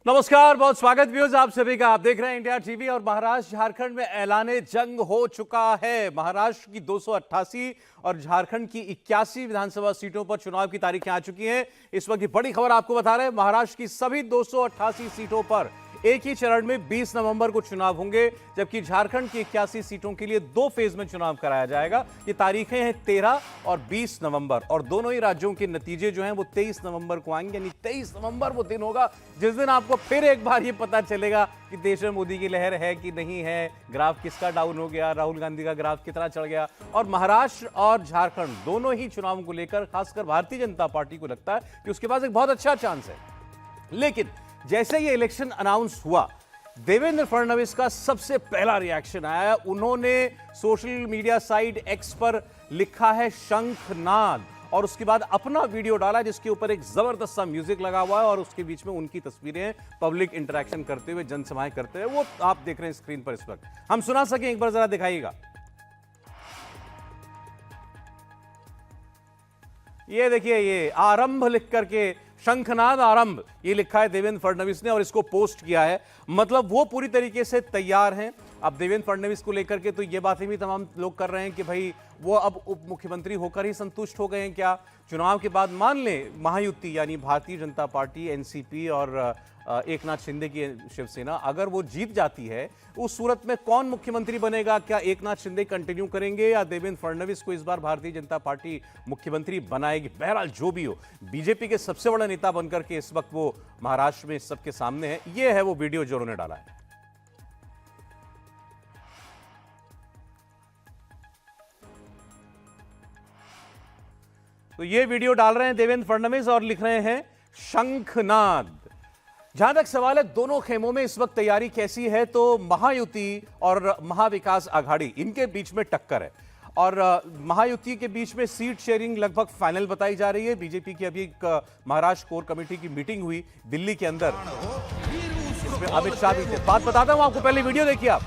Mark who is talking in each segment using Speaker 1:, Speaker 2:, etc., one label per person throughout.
Speaker 1: नमस्कार, बहुत स्वागत व्यूअर्स आप सभी का। आप देख रहे हैं इंडिया टीवी। और महाराष्ट्र झारखंड में ऐलाने जंग हो चुका है। महाराष्ट्र की 288 और झारखंड की 81 विधानसभा सीटों पर चुनाव की तारीखें आ चुकी हैं। इस वक्त की बड़ी खबर आपको बता रहे हैं, महाराष्ट्र की सभी 288 सीटों पर एक ही चरण में 20 नवंबर को चुनाव होंगे, जबकि झारखंड की 81 सीटों के लिए 2 फेज में चुनाव कराया जाएगा। ये तारीखें हैं 13 और 20 नवंबर, और दोनों ही राज्यों के नतीजे जो हैं वो 23 नवंबर को आएंगे। यानी 23 नवंबर वो दिन होगा जिस दिन आपको फिर एक बार ये पता चलेगा कि देश में मोदी की लहर है कि नहीं है, ग्राफ किसका डाउन हो गया, राहुल गांधी का ग्राफ कितना चढ़ गया। और महाराष्ट्र और झारखंड दोनों ही चुनावों को लेकर खासकर भारतीय जनता पार्टी को लगता है कि उसके पास एक बहुत अच्छा चांस है। लेकिन जैसे ये इलेक्शन अनाउंस हुआ, देवेंद्र फडणवीस का सबसे पहला रिएक्शन आया। उन्होंने सोशल मीडिया साइट एक्स पर लिखा है शंखनाद, और उसके बाद अपना वीडियो डाला जिसके ऊपर एक जबरदस्त सा म्यूजिक लगा हुआ है और उसके बीच में उनकी तस्वीरें पब्लिक इंटरेक्शन करते हुए, जनसभाएं करते हुए, वो आप देख रहे हैं स्क्रीन पर इस वक्त। हम सुना सके एक बार जरा दिखाइएगा। ये देखिए, ये आरंभ लिख करके, शंखनाद आरंभ ये लिखा है देवेंद्र फडणवीस ने और इसको पोस्ट किया है। मतलब वो पूरी तरीके से तैयार हैं। अब देवेंद्र फडणवीस को लेकर के तो ये बातें भी तमाम लोग कर रहे हैं कि भाई वो अब उप मुख्यमंत्री होकर ही संतुष्ट हो गए हैं क्या। चुनाव के बाद मान लें महायुति यानी भारतीय जनता पार्टी, एनसीपी और एक नाथ शिंदे की शिवसेना अगर वो जीत जाती है, उस सूरत में कौन मुख्यमंत्री बनेगा? क्या एक नाथ शिंदे कंटिन्यू करेंगे या देवेंद्र फडणवीस को इस बार भारतीय जनता पार्टी मुख्यमंत्री बनाएगी? बहरहाल जो भी हो, बीजेपी के सबसे बड़ा नेता बनकर के इस वक्त वो महाराष्ट्र में सबके सामने है। ये है वो वीडियो जो उन्होंने डाला है। तो ये वीडियो डाल रहे हैं देवेंद्र फडणवीस और लिख रहे हैं शंखनाद। जहां तक सवाल है दोनों खेमों में इस वक्त तैयारी कैसी है, तो महायुति और महाविकास आघाड़ी इनके बीच में टक्कर है। और महायुति के बीच में सीट शेयरिंग लगभग फाइनल बताई जा रही है। बीजेपी की अभी एक महाराष्ट्र कोर कमेटी की मीटिंग हुई दिल्ली के अंदर, इसमें अमित शाह भी थे। बात बताता हूं आपको, पहले वीडियो देखिए आप।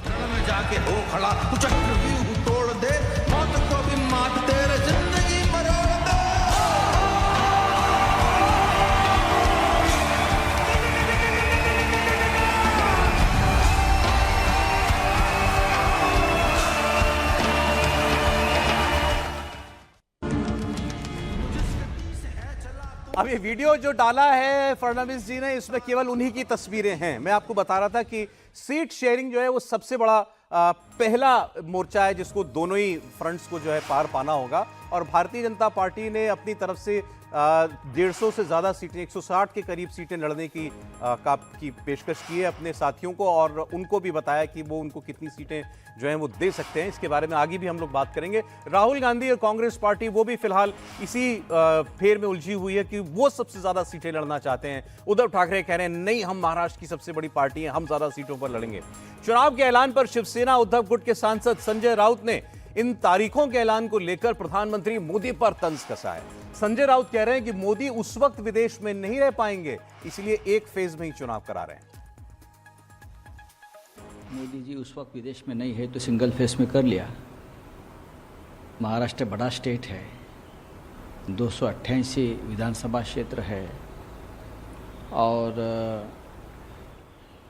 Speaker 1: अब ये वीडियो जो डाला है फडणवीस जी ने, इसमें केवल उन्हीं की तस्वीरें हैं। मैं आपको बता रहा था कि सीट शेयरिंग जो है वो सबसे बड़ा पहला मोर्चा है जिसको दोनों ही फ्रंट्स को जो है पार पाना होगा। और भारतीय जनता पार्टी ने अपनी तरफ से 150 से ज़्यादा सीटें, 160 के करीब सीटें लड़ने की पेशकश की है अपने साथियों को, और उनको भी बताया कि वो उनको कितनी सीटें जो हैं वो दे सकते हैं। इसके बारे में आगे भी हम लोग बात करेंगे। राहुल गांधी और कांग्रेस पार्टी वो भी फिलहाल इसी फेर में उलझी हुई है कि वो सबसे ज़्यादा सीटें लड़ना चाहते हैं। उद्धव ठाकरे कह रहे हैं नहीं, हम महाराष्ट्र की सबसे बड़ी पार्टी हैं, हम ज़्यादा सीटों पर लड़ेंगे। चुनाव के ऐलान पर शिवसेना उद्धव गुट के सांसद संजय राउत ने इन तारीखों के ऐलान को लेकर प्रधानमंत्री मोदी पर तंज कसा है। संजय राउत कह रहे हैं कि मोदी उस वक्त विदेश में नहीं रह पाएंगे, इसलिए एक फेज में ही चुनाव करा रहे हैं।
Speaker 2: मोदी जी उस वक्त विदेश में नहीं है तो सिंगल फेज में कर लिया। महाराष्ट्र बड़ा स्टेट है, 288 विधानसभा क्षेत्र है, और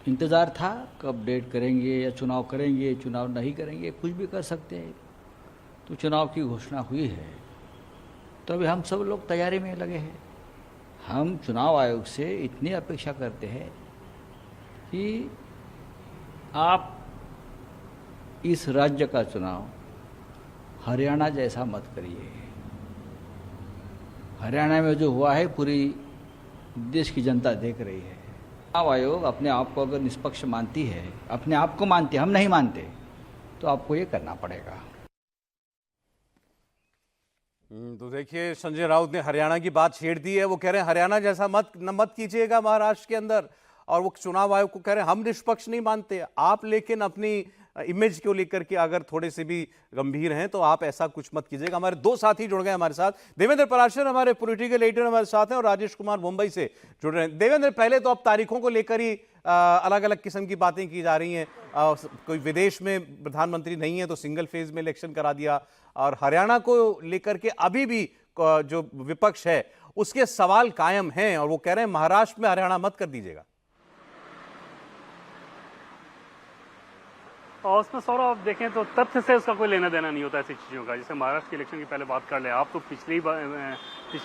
Speaker 2: इंतज़ार था कब डेट करेंगे या चुनाव करेंगे, चुनाव नहीं करेंगे, कुछ भी कर सकते हैं। तो चुनाव की घोषणा हुई है तो अभी हम सब लोग तैयारी में लगे हैं। हम चुनाव आयोग से इतनी अपेक्षा करते हैं कि आप इस राज्य का चुनाव हरियाणा जैसा मत करिए। हरियाणा में जो हुआ है पूरी देश की जनता देख रही है। चुनाव आयोग अपने आप को अगर निष्पक्ष मानती है, अपने आप को मानती है, हम नहीं मानते, तो आपको ये करना पड़ेगा।
Speaker 1: तो देखिए, संजय राउत ने हरियाणा की बात छेड़ दी है। वो कह रहे हैं हरियाणा जैसा मत कीजिएगा महाराष्ट्र के अंदर, और वो चुनाव आयोग को कह रहे हैं हम निष्पक्ष नहीं मानते आप, लेकिन अपनी इमेज को लेकर के अगर थोड़े से भी गंभीर हैं तो आप ऐसा कुछ मत कीजिएगा। हमारे दो साथी जुड़ गए हमारे साथ। देवेंद्र पराशर हमारे पॉलिटिकल एडिटर हमारे साथ हैं, और राजेश कुमार मुंबई से जुड़ रहे हैं। देवेंद्र, पहले तो अब तारीखों को लेकर ही अलग अलग किस्म की बातें की जा रही हैं। कोई विदेश में प्रधानमंत्री नहीं है तो सिंगल फेज में इलेक्शन करा दिया, और हरियाणा को लेकर के अभी भी जो विपक्ष है उसके सवाल कायम हैं, और वो कह रहे हैं महाराष्ट्र में हरियाणा मत कर दीजिएगा।
Speaker 3: और उसमें सौरभ आप देखें तो तथ्य से उसका कोई लेना देना नहीं होता ऐसी चीज़ों का। जैसे महाराष्ट्र के इलेक्शन की पहले बात कर लें आप, तो पिछली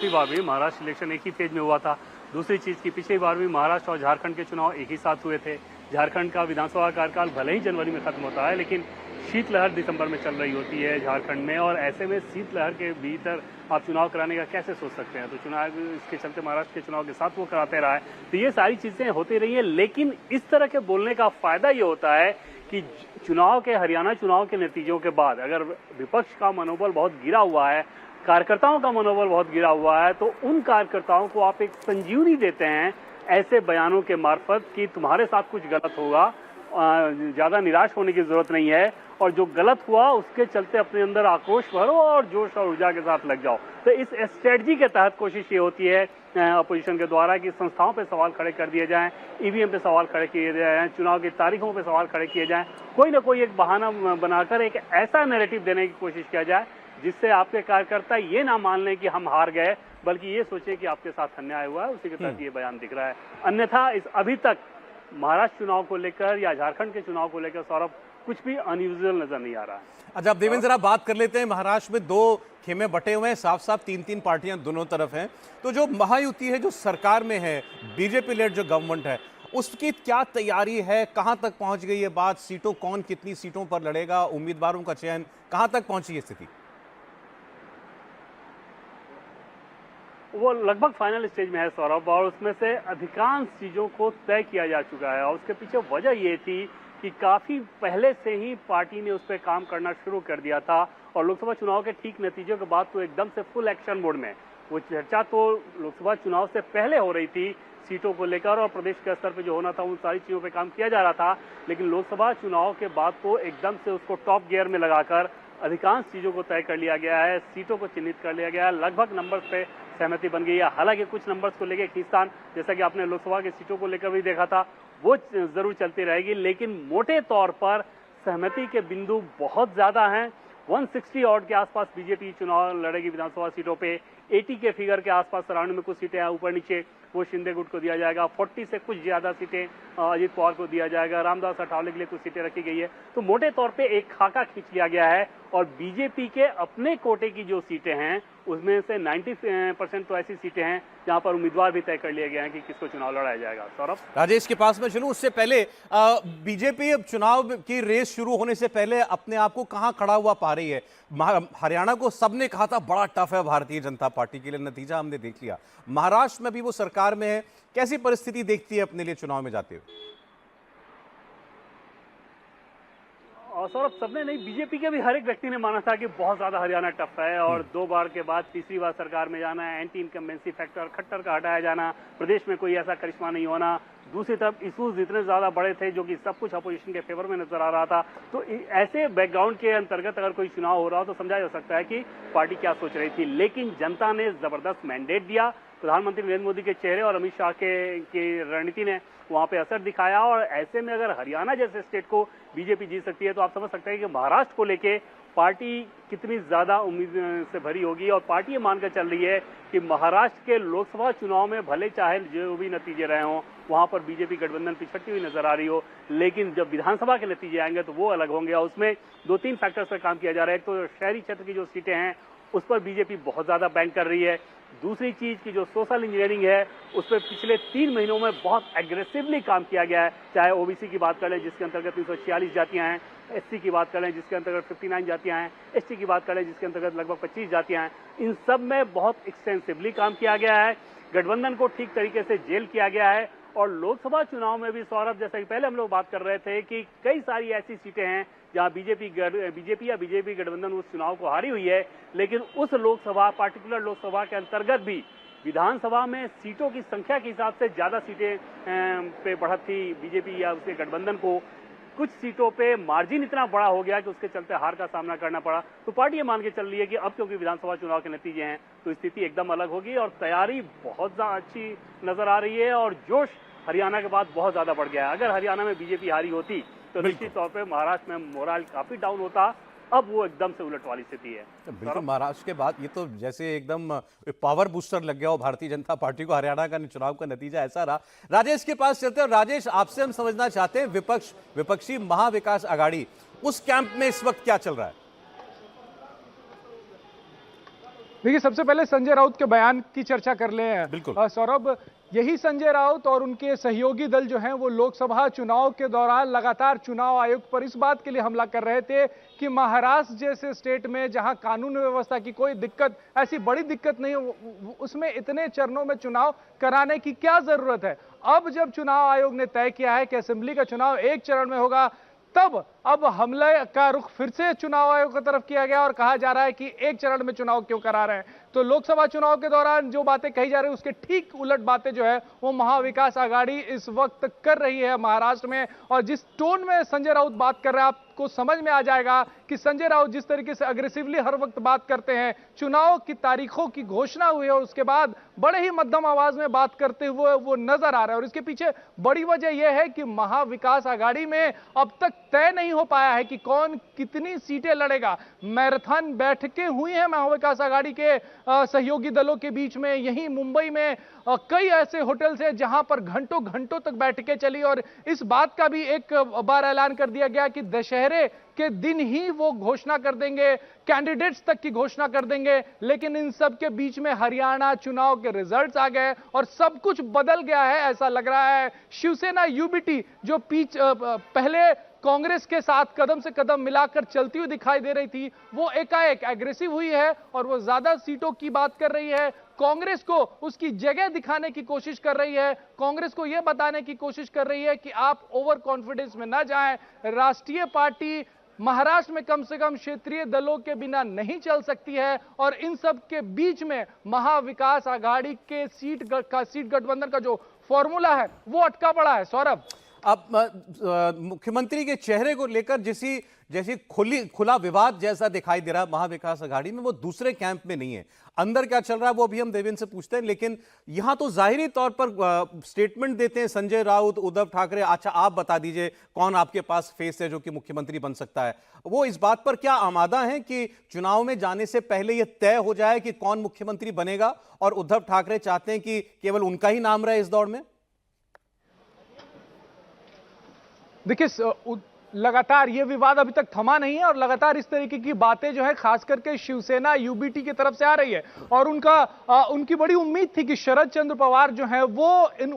Speaker 3: बार भी महाराष्ट्र इलेक्शन एक ही फेज में हुआ था। दूसरी चीज़ की पिछली बार भी महाराष्ट्र और झारखंड के चुनाव एक ही साथ हुए थे। झारखंड का विधानसभा कार्यकाल भले ही जनवरी में खत्म होता है, लेकिन शीतलहर दिसंबर में चल रही होती है झारखंड में, और ऐसे में शीतलहर के भीतर आप चुनाव कराने का कैसे सोच सकते हैं। तो चुनाव इसके चलते महाराष्ट्र के चुनाव के साथ वो कराते रहा है। तो ये सारी चीज़ें होती रही है, लेकिन इस तरह के बोलने का फायदा ये होता है कि चुनाव के, हरियाणा चुनाव के नतीजों के बाद अगर विपक्ष का मनोबल बहुत गिरा हुआ है, कार्यकर्ताओं का मनोबल बहुत गिरा हुआ है, तो उन कार्यकर्ताओं को आप एक संजीवनी देते हैं ऐसे बयानों के मार्फत कि तुम्हारे साथ कुछ गलत होगा, ज़्यादा निराश होने की जरूरत नहीं है, और जो गलत हुआ उसके चलते अपने अंदर आक्रोश भरो और जोश और ऊर्जा के साथ लग जाओ। तो इस स्ट्रेटजी के तहत कोशिश ये होती है अपोजिशन के द्वारा कि संस्थाओं पे सवाल खड़े कर दिए जाएं, ईवीएम पे सवाल खड़े किए जाएं, चुनाव की तारीखों पे सवाल खड़े किए जाएं, कोई ना कोई एक बहाना बनाकर एक ऐसा नैरेटिव देने की कोशिश किया जाए जिससे आपके कार्यकर्ता ये ना मान लें कि हम हार गए, बल्कि ये सोचे कि आपके साथ अन्याय हुआ है। उसी के तहत ये बयान दिख रहा है। अन्यथा इस अभी तक महाराष्ट्र चुनाव को लेकर या झारखंड के चुनाव को लेकर सौरभ कुछ भी अनयूजुअल नजर नहीं आ रहा है।
Speaker 1: अच्छा, अब देवेंद्र जरा बात कर लेते हैं। महाराष्ट्र में दो खेमे बटे हुए हैं, साफ साफ तीन तीन पार्टियां दोनों तरफ हैं। तो जो महायुति है, जो सरकार में है, बीजेपी लेड जो गवर्नमेंट है, उसकी क्या तैयारी है? कहां तक पहुंच गई है बात? सीटों, कौन कितनी सीटों पर लड़ेगा, उम्मीदवारों का चयन, कहां तक पहुंची है स्थिति?
Speaker 3: वो लगभग फाइनल स्टेज में है सौरभ, और उसमें से अधिकांश चीजों को तय किया जा चुका है। और उसके पीछे वजह ये थी कि काफी पहले से ही पार्टी ने उस पर काम करना शुरू कर दिया था, और लोकसभा चुनाव के ठीक नतीजों के बाद तो एकदम से फुल एक्शन मोड में। वो चर्चा तो लोकसभा चुनाव से पहले हो रही थी सीटों को लेकर, और प्रदेश के स्तर पर जो होना था उन सारी चीजों पे काम किया जा रहा था, लेकिन लोकसभा चुनाव के बाद तो एकदम से उसको टॉप गियर में लगाकर अधिकांश चीजों को तय कर लिया गया है, सीटों को चिन्हित कर लिया गया है, लगभग नंबर्स पे सहमति बन गई है। हालांकि कुछ नंबर्स को लेकर खींचतान, जैसा कि आपने लोकसभा की सीटों को लेकर भी देखा था, वो जरूर चलती रहेगी, लेकिन मोटे तौर पर सहमति के बिंदु बहुत ज्यादा हैं। 160 ऑड के आसपास बीजेपी चुनाव लड़ेगी विधानसभा सीटों पे। 80 के फिगर के आसपास सराउंड में कुछ सीटें हैं ऊपर नीचे, वो शिंदे गुट को दिया जाएगा। 40 से कुछ ज्यादा सीटें अजित पवार को दिया जाएगा। रामदास अठावले के लिए कुछ सीटें रखी गई है। तो मोटे तौर पे एक खाका खींच लिया गया है, और बीजेपी के अपने कोटे की जो सीटें हैं उसमें से 90% तो ऐसी सीटें हैं जहां पर उम्मीदवार भी तय कर लिए गए हैं कि किसको चुनाव लड़ाया जाएगा। सौरभ,
Speaker 1: राजेश के पास में चलूं, उससे पहले बीजेपी अब चुनाव की रेस शुरू होने से पहले अपने आप को कहां खड़ा हुआ पा रही है? हरियाणा को सबने कहा था बड़ा टफ है भारतीय जनता पार्टी के लिए, नतीजा हमने देख लिया। महाराष्ट्र में भी वो सरकार में है, कैसी परिस्थिति देखती है अपने लिए चुनाव में जाते हुए?
Speaker 3: और सौरभ, सबने नहीं, बीजेपी के भी हर एक व्यक्ति ने माना था कि बहुत ज्यादा हरियाणा टफ है, और 2 बार के बाद तीसरी बार सरकार में जाना है, एंटी इनकम्बेंसी फैक्टर खट्टर का हटाया जाना, प्रदेश में कोई ऐसा करिश्मा नहीं होना। दूसरी तरफ इशूज इतने ज्यादा बड़े थे जो कि सब कुछ अपोजिशन के फेवर में नजर आ रहा था। तो ऐसे बैकग्राउंड के अंतर्गत अगर कोई चुनाव हो रहा हो तो समझा जा सकता है कि पार्टी क्या सोच रही थी। लेकिन जनता ने जबरदस्त मैंडेट दिया, प्रधानमंत्री नरेंद्र मोदी के चेहरे और अमित शाह की रणनीति ने वहां पे असर दिखाया, और ऐसे में अगर हरियाणा जैसे स्टेट को बीजेपी जीत सकती है तो आप समझ सकते हैं कि महाराष्ट्र को लेके पार्टी कितनी ज्यादा उम्मीद से भरी होगी। और पार्टी ये मानकर चल रही है कि महाराष्ट्र के लोकसभा चुनाव में भले चाहे जो भी नतीजे रहे हों, वहां पर बीजेपी गठबंधन पिछड़ती हुई नजर आ रही हो, लेकिन जब विधानसभा के नतीजे आएंगे तो वो अलग होंगे। और उसमें 2-3 फैक्टर्स पर काम किया जा रहा है। एक तो शहरी क्षेत्र की जो सीटें हैं उस पर बीजेपी बहुत ज्यादा बैंक कर रही है। दूसरी चीज की जो सोशल इंजीनियरिंग है उस पर पिछले 3 महीनों में बहुत एग्रेसिवली काम किया गया है। चाहे ओबीसी की बात कर लें जिसके अंतर्गत 346 जातियां हैं, एससी की बात कर लें जिसके अंतर्गत 59 जातियां हैं, एसटी की बात कर लें जिसके अंतर्गत लगभग 25 जातियां हैं, इन सब में बहुत एक्सटेंसिवली काम किया गया है। गठबंधन को ठीक तरीके से जेल किया गया है। और लोकसभा चुनाव में भी सौरभ, जैसा कि पहले हम लोग बात कर रहे थे कि कई सारी ऐसी सीटें हैं जहां बीजेपी या बीजेपी गठबंधन उस चुनाव को हारी हुई है, लेकिन उस लोकसभा, पार्टिकुलर लोकसभा के अंतर्गत भी विधानसभा में सीटों की संख्या के हिसाब से ज्यादा सीटें पे बढ़त थी बीजेपी या उसके गठबंधन को। कुछ सीटों पे मार्जिन इतना बड़ा हो गया कि उसके चलते हार का सामना करना पड़ा। तो पार्टी ये मान के चल रही है कि अब क्योंकि विधानसभा चुनाव के नतीजे हैं तो स्थिति एकदम अलग होगी, और तैयारी बहुत ज्यादा अच्छी नजर आ रही है, और जोश हरियाणा के बाद बहुत ज्यादा बढ़ गया है। अगर हरियाणा में बीजेपी हारी होती तो निश्चित तौर पर महाराष्ट्र में मोराल काफी डाउन होता, अब वो एकदम से उलट वाली स्थिति है।
Speaker 1: बिल्कुल, महाराष्ट्र के बाद ये तो जैसे एकदम पावर बूस्टर लग गया हो भारतीय जनता पार्टी को। हरियाणा का चुनाव का नतीजा ऐसा रहा। राजेश के पास चलते हैं। राजेश, आपसे हम समझना चाहते हैं विपक्षी महाविकास आघाड़ी उस कैंप में इस वक्त क्या चल रहा है?
Speaker 4: देखिए, सबसे पहले संजय राउत के बयान की चर्चा कर ले हैं।
Speaker 1: बिल्कुल।
Speaker 4: सौरभ, यही संजय राउत और उनके सहयोगी दल जो हैं वो लोकसभा चुनाव के दौरान लगातार चुनाव आयोग पर इस बात के लिए हमला कर रहे थे कि महाराष्ट्र जैसे स्टेट में जहां कानून व्यवस्था की कोई दिक्कत, ऐसी बड़ी दिक्कत नहीं है, उसमें इतने चरणों में चुनाव कराने की क्या जरूरत है। अब जब चुनाव आयोग ने तय किया है कि असेंबली का चुनाव एक चरण में होगा, तब अब हमले का रुख फिर से चुनाव आयोग की तरफ किया गया और कहा जा रहा है कि एक चरण में चुनाव क्यों करा रहे हैं। तो लोकसभा चुनाव के दौरान जो बातें कही जा रही है उसके ठीक उलट बातें जो है वो महाविकास आघाड़ी इस वक्त कर रही है महाराष्ट्र में। और जिस टोन में संजय राउत बात कर रहे हैं, आपको समझ में आ जाएगा कि संजय राउत जिस तरीके से अग्रेसिवली हर वक्त बात करते हैं, चुनाव की तारीखों की घोषणा हुई है उसके बाद बड़े ही मध्यम आवाज में बात करते हुए वो नजर आ रहे हैं। और इसके पीछे बड़ी वजह यह है कि महाविकास आघाड़ी में अब तक तय नहीं हो पाया है कि कौन कितनी सीटें लड़ेगा। मैराथन बैठकें हुई हैं महाविकास आघाड़ी के सहयोगी दलों के बीच में। यहीं मुंबई में कई ऐसे होटल्स हैं जहां पर घंटों घंटों तक बैठकें चली और इस बात का भी एक बार ऐलान कर दिया गया कि दशहरे के दिन ही वो घोषणा कर देंगे, कैंडिडेट्स तक की घोषणा कर देंगे। लेकिन इन सब के बीच में हरियाणा चुनाव के रिजल्ट्स आ गए और सब कुछ बदल गया है, ऐसा लग रहा है। शिवसेना यूबीटी जो पहले कांग्रेस के साथ कदम से कदम मिलाकर चलती हुई दिखाई दे रही थी, वो एकाएक एग्रेसिव हुई है और वो ज्यादा सीटों की बात कर रही है। कांग्रेस को उसकी जगह दिखाने की कोशिश कर रही है, कांग्रेस को यह बताने की कोशिश कर रही है कि आप ओवर कॉन्फिडेंस में ना जाएं। राष्ट्रीय पार्टी महाराष्ट्र में कम से कम क्षेत्रीय दलों के बिना नहीं चल सकती है और इन सब के बीच में महाविकास आघाड़ी के सीट गठबंधन का जो फॉर्मूला है वो अटका पड़ा है। सौरभ,
Speaker 1: अब मुख्यमंत्री के चेहरे को लेकर जैसी खुला विवाद जैसा दिखाई दे रहा है महाविकास आघाड़ी में, वो दूसरे कैंप में नहीं है। अंदर क्या चल रहा है वो अभी हम देवेंद्र से पूछते हैं, लेकिन यहां तो जाहिरी तौर पर स्टेटमेंट देते हैं संजय राउत, उद्धव ठाकरे। अच्छा, आप बता दीजिए कौन आपके पास फेस है जो कि मुख्यमंत्री बन सकता है। वो इस बात पर क्या आमादा हैं कि चुनाव में जाने से पहले यह तय हो जाए कि कौन मुख्यमंत्री बनेगा, और उद्धव ठाकरे चाहते हैं कि केवल उनका ही नाम रहे इस दौड़ में?
Speaker 4: देखिए, लगातार ये विवाद अभी तक थमा नहीं है और लगातार इस तरीके की बातें जो है खास करके शिवसेना यूबीटी की तरफ से आ रही है। और उनकी बड़ी उम्मीद थी कि शरद चंद्र पवार जो है वो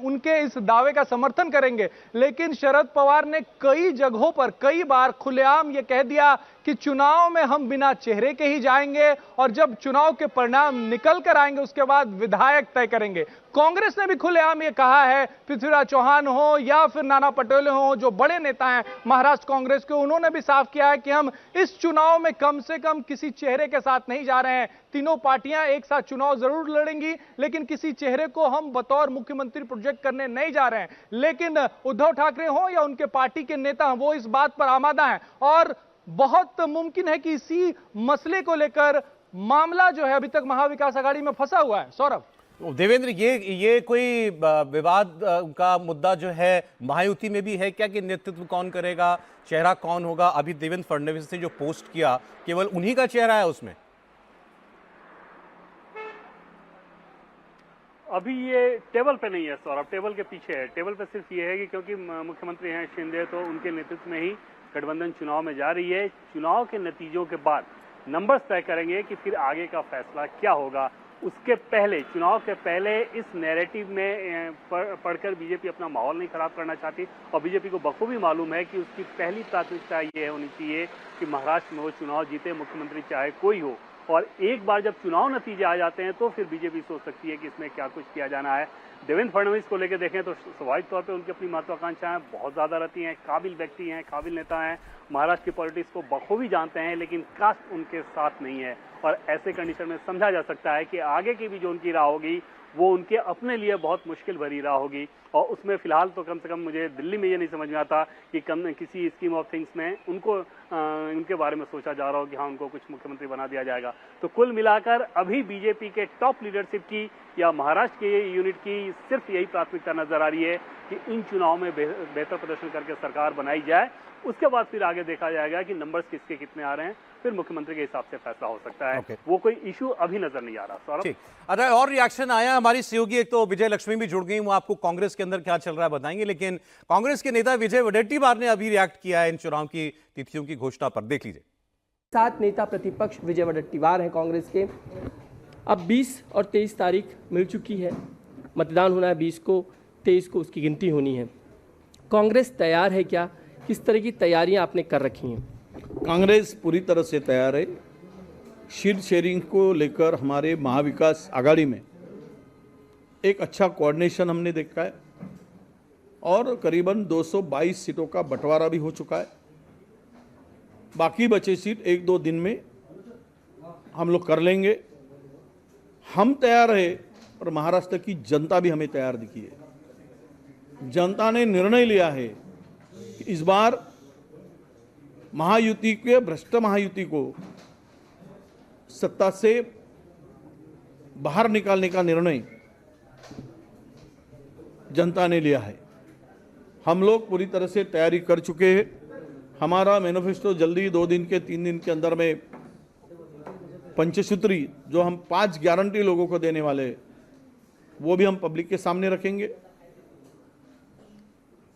Speaker 4: उनके इस दावे का समर्थन करेंगे, लेकिन शरद पवार ने कई जगहों पर कई बार खुलेआम ये कह दिया कि चुनाव में हम बिना चेहरे के ही जाएंगे और जब चुनाव के परिणाम निकल कर आएंगे उसके बाद विधायक तय करेंगे। कांग्रेस ने भी खुलेआम ये कहा है, पृथ्वीराज चौहान हो या फिर नाना पटोले हो जो बड़े नेता हैं महाराष्ट्र कांग्रेस के, उन्होंने भी साफ किया है कि हम इस चुनाव में कम से कम किसी चेहरे के साथ नहीं जा रहे हैं। तीनों पार्टियां एक साथ चुनाव जरूर लड़ेंगी लेकिन किसी चेहरे को हम बतौर मुख्यमंत्री प्रोजेक्ट करने नहीं जा रहे हैं। लेकिन उद्धव ठाकरे हो या उनके पार्टी के नेता, वो इस बात पर आमादा हैं और बहुत मुमकिन है कि इसी मसले को लेकर मामला जो है अभी तक महाविकास आघाड़ी में फंसा हुआ है। सौरभ,
Speaker 1: देवेंद्र, ये कोई विवाद का मुद्दा जो है महायुति में भी है क्या कि नेतृत्व कौन करेगा, चेहरा कौन होगा? अभी देवेंद्र फडणवीस ने जो पोस्ट किया केवल उन्हीं का चेहरा है उसमें?
Speaker 3: अभी ये टेबल पे नहीं है सौरभ, टेबल के पीछे है। टेबल पे सिर्फ ये है कि क्योंकि मुख्यमंत्री हैं शिंदे, तो उनके नेतृत्व में ही गठबंधन चुनाव में जा रही है। चुनाव के नतीजों के बाद नंबर्स तय करेंगे कि फिर आगे का फैसला क्या होगा। उसके पहले, चुनाव के पहले इस नैरेटिव में पढ़कर बीजेपी अपना माहौल नहीं खराब करना चाहती और बीजेपी को बखूबी मालूम है कि उसकी पहली प्राथमिकता ये होनी चाहिए कि महाराष्ट्र में वो चुनाव जीते, मुख्यमंत्री चाहे कोई हो। और एक बार जब चुनाव नतीजे आ जाते हैं तो फिर बीजेपी सोच सकती है कि इसमें क्या कुछ किया जाना है। देवेंद्र फडणवीस को लेकर देखें तो स्वाभाविक तौर पे उनकी अपनी महत्वाकांक्षाएं बहुत ज्यादा रहती हैं, काबिल व्यक्ति हैं, काबिल नेता हैं, महाराष्ट्र की पॉलिटिक्स को बखूबी जानते हैं, लेकिन कास्ट उनके साथ नहीं है। और ऐसे कंडीशन में समझा जा सकता है कि आगे की भी जो उनकी राह होगी वो उनके अपने लिए बहुत मुश्किल भरी राह होगी। और उसमें फिलहाल तो कम से कम मुझे दिल्ली में ये नहीं समझ में आता कि किसी स्कीम ऑफ थिंग्स में उनके बारे में सोचा जा रहा हो कि हाँ उनको कुछ मुख्यमंत्री बना दिया जाएगा। तो कुल मिलाकर अभी बीजेपी के टॉप लीडरशिप की या महाराष्ट्र के यूनिट की की सिर्फ यही प्राथमिकता नजर आ रही है कि इन चुनाव में बेहतर प्रदर्शन करके सरकार बनाई जाए। उसके बाद फिर आगे देखा जाएगा कि नंबर्स किसके कितने आ रहे हैं, फिर मुख्यमंत्री के हिसाब से फैसला हो सकता है। वो कोई इशू अभी नजर नहीं आ रहा। सौरभ,
Speaker 1: ठीक। अच्छा, और रिएक्शन आया हमारी सहयोगी, एक तो विजय लक्ष्मी भी जुड़ गई, वो आपको कांग्रेस के अंदर क्या चल रहा है बताएंगे, लेकिन कांग्रेस के नेता विजय वडेट्टीवार ने अभी रिएक्ट किया है इन चुनाव की तिथियों की घोषणा पर, देख लीजिए।
Speaker 5: 7 नेता प्रतिपक्ष विजय वडेट्टीवार हैं कांग्रेस के। अब 20 और 23 तारीख मिल चुकी है, मतदान होना है 20 को, 23 को उसकी गिनती होनी है। कांग्रेस तैयार है क्या? किस तरह की तैयारियां आपने कर रखी हैं?
Speaker 6: कांग्रेस पूरी तरह से तैयार है। सीट शेयरिंग को लेकर हमारे महाविकास आघाड़ी में एक अच्छा कोऑर्डिनेशन हमने देखा है और करीबन 222 सीटों का बंटवारा भी हो चुका है। बाकी बचे सीट 1-2 दिन में हम लोग कर लेंगे। हम तैयार है और महाराष्ट्र की जनता भी हमें तैयार दिखी है। जनता ने निर्णय लिया है कि इस बार महायुति के भ्रष्ट महायुति को सत्ता से बाहर निकालने का निर्णय जनता ने लिया है। हम लोग पूरी तरह से तैयारी कर चुके हैं। हमारा मैनिफेस्टो जल्दी 2 दिन के 3 दिन के अंदर में पंचसूत्री जो हम 5 गारंटी लोगों को देने वाले हैं वो भी हम पब्लिक के सामने रखेंगे।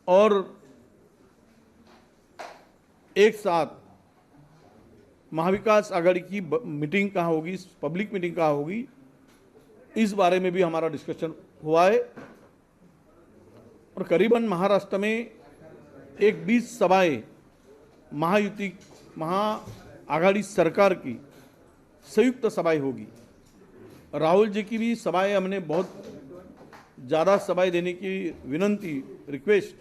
Speaker 6: और एक साथ महाविकास आघाड़ी की मीटिंग कहाँ होगी, पब्लिक मीटिंग कहाँ होगी, इस बारे में भी हमारा डिस्कशन हुआ है। और करीबन महाराष्ट्र में एक 20 सभाएं महायुति महाआघाड़ी सरकार की संयुक्त सभाएं होगी। राहुल जी की भी सभाएं हमने बहुत ज़्यादा सभाएं देने की विनंती रिक्वेस्ट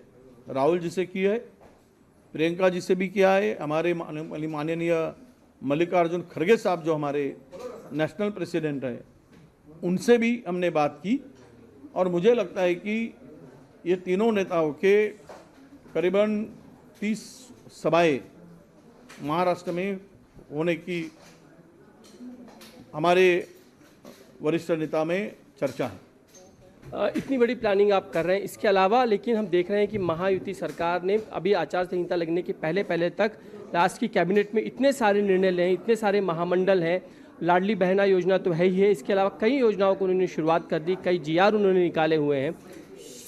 Speaker 6: राहुल जी से की है, प्रियंका जी से भी किया है। हमारे माननीय मल्लिकार्जुन खड़गे साहब जो हमारे नेशनल प्रेसिडेंट हैं उनसे भी हमने बात की। और मुझे लगता है कि ये तीनों नेताओं के करीबन 30 सभाएं महाराष्ट्र में होने की हमारे वरिष्ठ नेता में चर्चा है।
Speaker 5: इतनी बड़ी प्लानिंग आप कर रहे हैं, इसके अलावा लेकिन हम देख रहे हैं कि महायुति सरकार ने अभी आचार संहिता लगने के पहले तक राष्ट्र की कैबिनेट में इतने सारे निर्णय लिए, इतने सारे महामंडल हैं। लाडली बहना योजना तो है ही है, इसके अलावा कई योजनाओं को उन्होंने शुरुआत कर दी, कई GR उन्होंने निकाले हुए हैं।